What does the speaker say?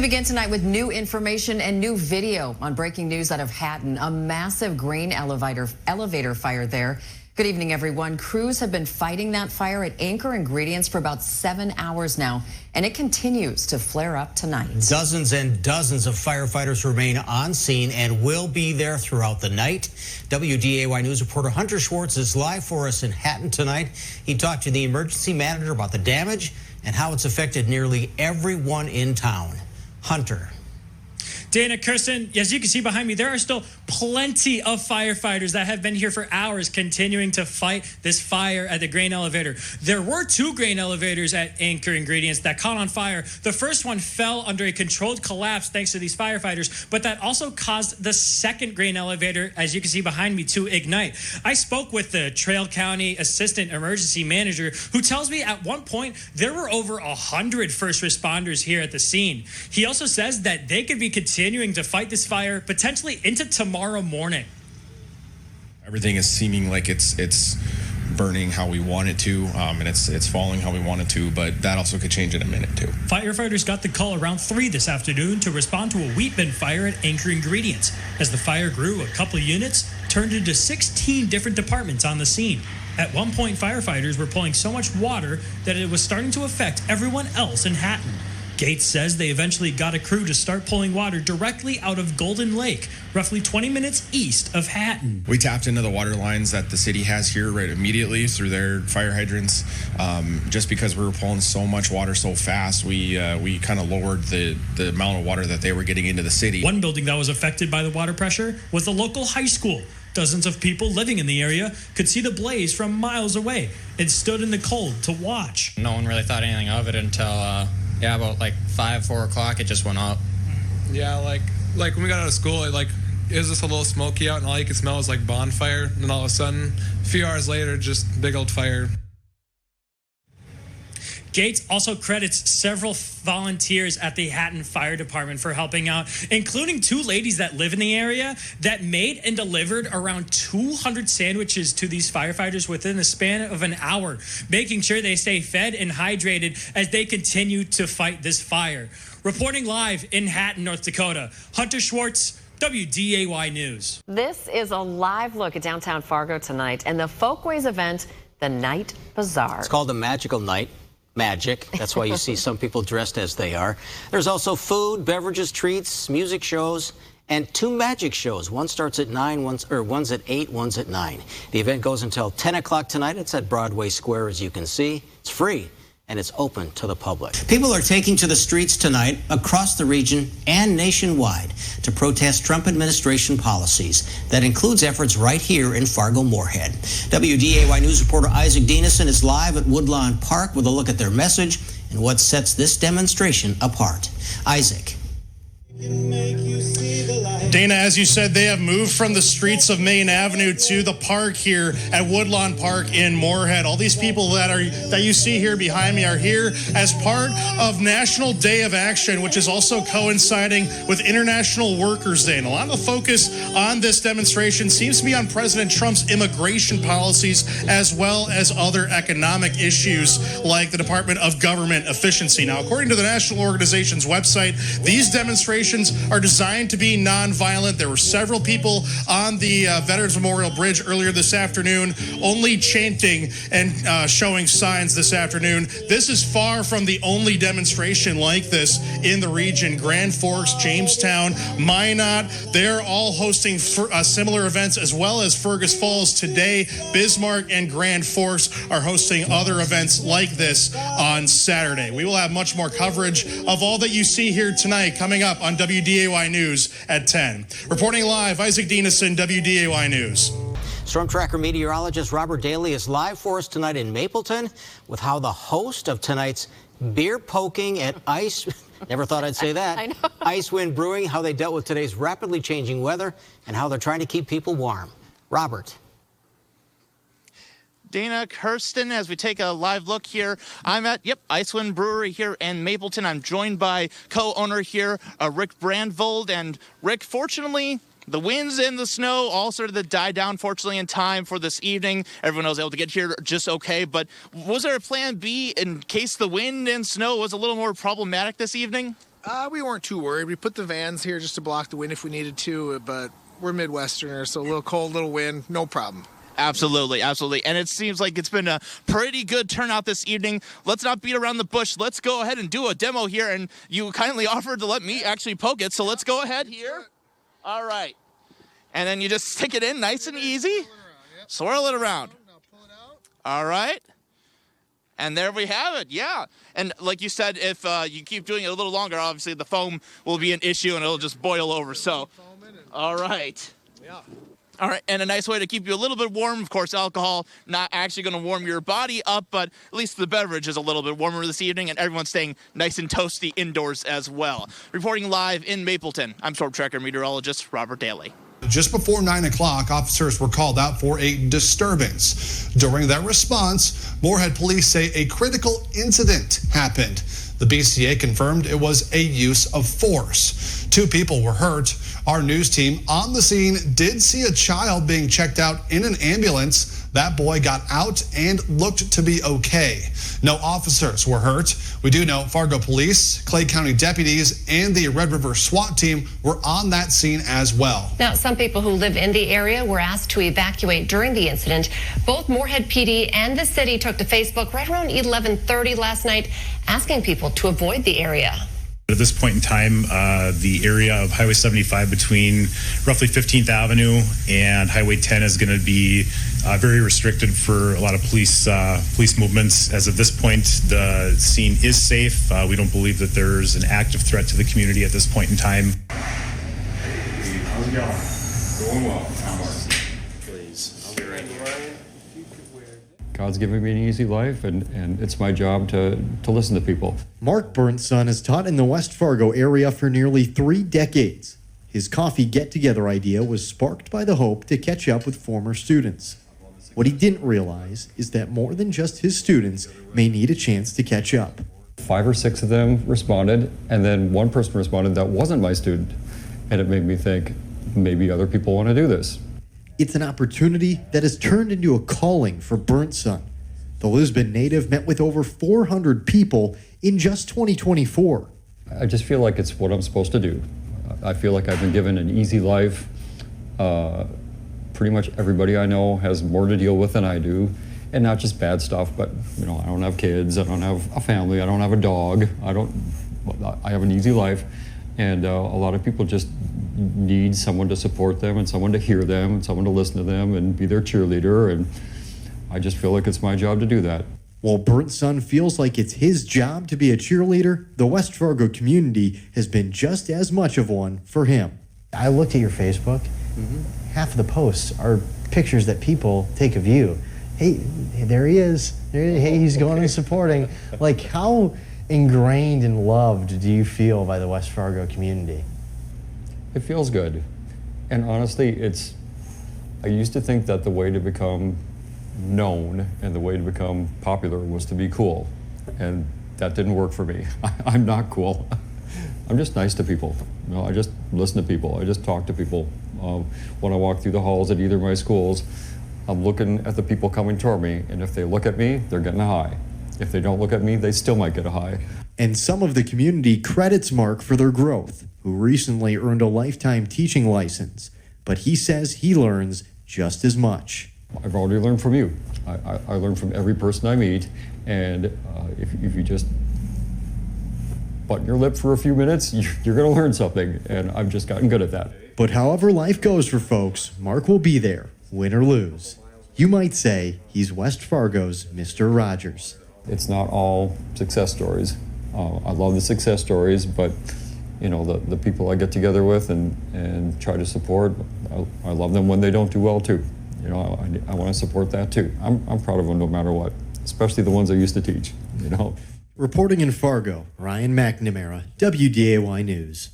begin tonight with new information and new video on breaking news out of Hatton. A massive grain elevator fire there. Good evening, everyone. Crews have been fighting that fire at Anchor Ingredients for about 7 hours now, and it continues to flare up tonight. Dozens and dozens of firefighters remain on scene and will be there throughout the night. WDAY News reporter Hunter Schwartz is live for us in Hatton tonight. He talked to the emergency manager about the damage and how it's affected nearly everyone in town. Hunter. Dana, Kirsten, as you can see behind me, there are still plenty of firefighters that have been here for hours continuing to fight this fire at the grain elevator. There were 2 grain elevators at Anchor Ingredients that caught on fire. The first one fell under a controlled collapse thanks to these firefighters, but that also caused the second grain elevator, as you can see behind me, to ignite. I spoke with the Trail County Assistant Emergency Manager, who tells me at one point there were over 100 first responders here at the scene. He also says that they could be continuing to fight this fire potentially into tomorrow morning. Everything is seeming like it's burning how we want it to, and it's falling how we want it to, but that also could change in a minute too. Firefighters got the call around 3 this afternoon to respond to a wheat bin fire at Anchor Ingredients. As the fire grew, a couple of units turned into 16 different departments on the scene. At one point, firefighters were pulling so much water that it was starting to affect everyone else in Hatton. Gates says they eventually got a crew to start pulling water directly out of Golden Lake, roughly 20 minutes east of Hatton. We tapped into the water lines that the city has here right immediately through their fire hydrants. Just because we were pulling so much water so fast, we kind of lowered the amount of water that they were getting into the city. One building that was affected by the water pressure was the local high school. Dozens of people living in the area could see the blaze from miles away and stood in the cold to watch. No one really thought anything of it until about like 4 o'clock, it just went up. Yeah, like when we got out of school, it was just a little smoky out, and all you could smell was like bonfire. And then all of a sudden, a few hours later, just big old fire. Gates also credits several volunteers at the Hatton Fire Department for helping out, including 2 ladies that live in the area that made and delivered around 200 sandwiches to these firefighters within the span of an hour, making sure they stay fed and hydrated as they continue to fight this fire. Reporting live in Hatton, North Dakota, Hunter Schwartz, WDAY News. This is a live look at downtown Fargo tonight and the Folkways event, the Night Bazaar. It's called the Magical Night. Magic. That's why you see some people dressed as they are. There's also food, beverages, treats, music shows, and 2 magic shows. One starts at 9, one's at 8, one's at 9. The event goes until 10 o'clock tonight. It's at Broadway Square, as you can see. It's free, and it's open to the public. People are taking to the streets tonight across the region and nationwide to protest Trump administration policies. That includes efforts right here in Fargo-Moorhead. WDAY News reporter Isaac Denison is live at Woodlawn Park with a look at their message and what sets this demonstration apart. Isaac. Dana, as you said, they have moved from the streets of Main Avenue to the park here at Woodlawn Park in Moorhead. All these people that you see here behind me are here as part of National Day of Action, which is also coinciding with International Workers' Day. And a lot of the focus on this demonstration seems to be on President Trump's immigration policies as well as other economic issues like the Department of Government Efficiency. Now, according to the national organization's website, these demonstrations are designed to be nonviolent. There were several people on the Veterans Memorial Bridge earlier this afternoon, only chanting and showing signs this afternoon. This is far from the only demonstration like this in the region. Grand Forks, Jamestown, Minot, they're all hosting similar events, as well as Fergus Falls today. Bismarck and Grand Forks are hosting other events like this on Saturday. We will have much more coverage of all that you see here tonight coming up on WDAY News at 10. Reporting live, Isaac Denison, WDAY News. Storm Tracker meteorologist Robert Daly is live for us tonight in Mapleton with how the host of tonight's beer poking at Ice, never thought I'd say that, I know. Icewind Brewing, how they dealt with today's rapidly changing weather and how they're trying to keep people warm. Robert. Dana, Kirsten, as we take a live look here, I'm at, Icewind Brewery here in Mapleton. I'm joined by co-owner here, Rick Brandvold. And Rick, fortunately, the winds and the snow all started to die down, fortunately, in time for this evening. Everyone was able to get here just okay. But was there a plan B in case the wind and snow was a little more problematic this evening? We weren't too worried. We put the vans here just to block the wind if we needed to, but we're Midwesterners, so a little cold, little wind, no problem. Absolutely, absolutely. And it seems like it's been a pretty good turnout this evening. Let's not beat around the bush. Let's go ahead and do a demo here, and you kindly offered to let me actually poke it, so let's go ahead here. All right. And then you just stick it in nice and easy. Swirl it around. All right. And there we have it, yeah. And like you said, if you keep doing it a little longer, obviously the foam will be an issue and it'll just boil over. So, all right. Yeah. All right, and a nice way to keep you a little bit warm. Of course, alcohol not actually going to warm your body up, but at least the beverage is a little bit warmer this evening, and everyone's staying nice and toasty indoors as well. Reporting live in Mapleton, I'm Storm Tracker meteorologist Robert Daly. Just before 9 o'clock, officers were called out for a disturbance. During that response, Moorhead police say a critical incident happened. The BCA confirmed it was a use of force. 2 people were hurt. Our news team on the scene did see a child being checked out in an ambulance. That boy got out and looked to be okay. No officers were hurt. We do know Fargo police, Clay County deputies, and the Red River SWAT team were on that scene as well. Now, some people who live in the area were asked to evacuate during the incident. Both Moorhead PD and the city took to Facebook right around 11:30 last night, asking people to avoid the area. At this point in time, the area of Highway 75 between roughly 15th Avenue and Highway 10 is going to be very restricted for a lot of police movements. As of this point, the scene is safe. We don't believe that there's an active threat to the community at this point in time. How's it going? Going well. Please, I'll be right here. God's given me an easy life, and it's my job to listen to people. Mark Burnson has taught in the West Fargo area for nearly 3 decades. His coffee get-together idea was sparked by the hope to catch up with former students. What he didn't realize is that more than just his students may need a chance to catch up. 5 or 6 of them responded, and then one person responded that wasn't my student. And it made me think, maybe other people want to do this. It's an opportunity that has turned into a calling for Burnson. The Lisbon native met with over 400 people in just 2024. I just feel like it's what I'm supposed to do. I feel like I've been given an easy life. Pretty much everybody I know has more to deal with than I do. And not just bad stuff, but I don't have kids, I don't have a family, I don't have a dog, I have an easy life. And a lot of people just need someone to support them and someone to hear them and someone to listen to them and be their cheerleader. And I just feel like it's my job to do that. While Burnson feels like it's his job to be a cheerleader, the West Fargo community has been just as much of one for him. I looked at your Facebook. Half of the posts are pictures that people take of you. Hey, there he is. Hey, he's going and supporting. Like, how ingrained and loved do you feel by the West Fargo community? It feels good. And honestly, I used to think that the way to become known and the way to become popular was to be cool. And that didn't work for me. I'm not cool. I'm just nice to people. I just listen to people. I just talk to people. When I walk through the halls at either of my schools, I'm looking at the people coming toward me, and if they look at me, they're getting a high. If they don't look at me, they still might get a high. And some of the community credits Mark for their growth, who recently earned a lifetime teaching license. But he says he learns just as much. I've already learned from you. I learn from every person I meet, and if you just button your lip for a few minutes, you're going to learn something, and I've just gotten good at that. But however life goes for folks, Mark will be there, win or lose. You might say he's West Fargo's Mr. Rogers. It's not all success stories. I love the success stories, but the people I get together with and try to support, I love them when they don't do well too. I want to support that too. I'm proud of them no matter what, especially the ones I used to teach. Reporting in Fargo, Ryan McNamara, WDAY News.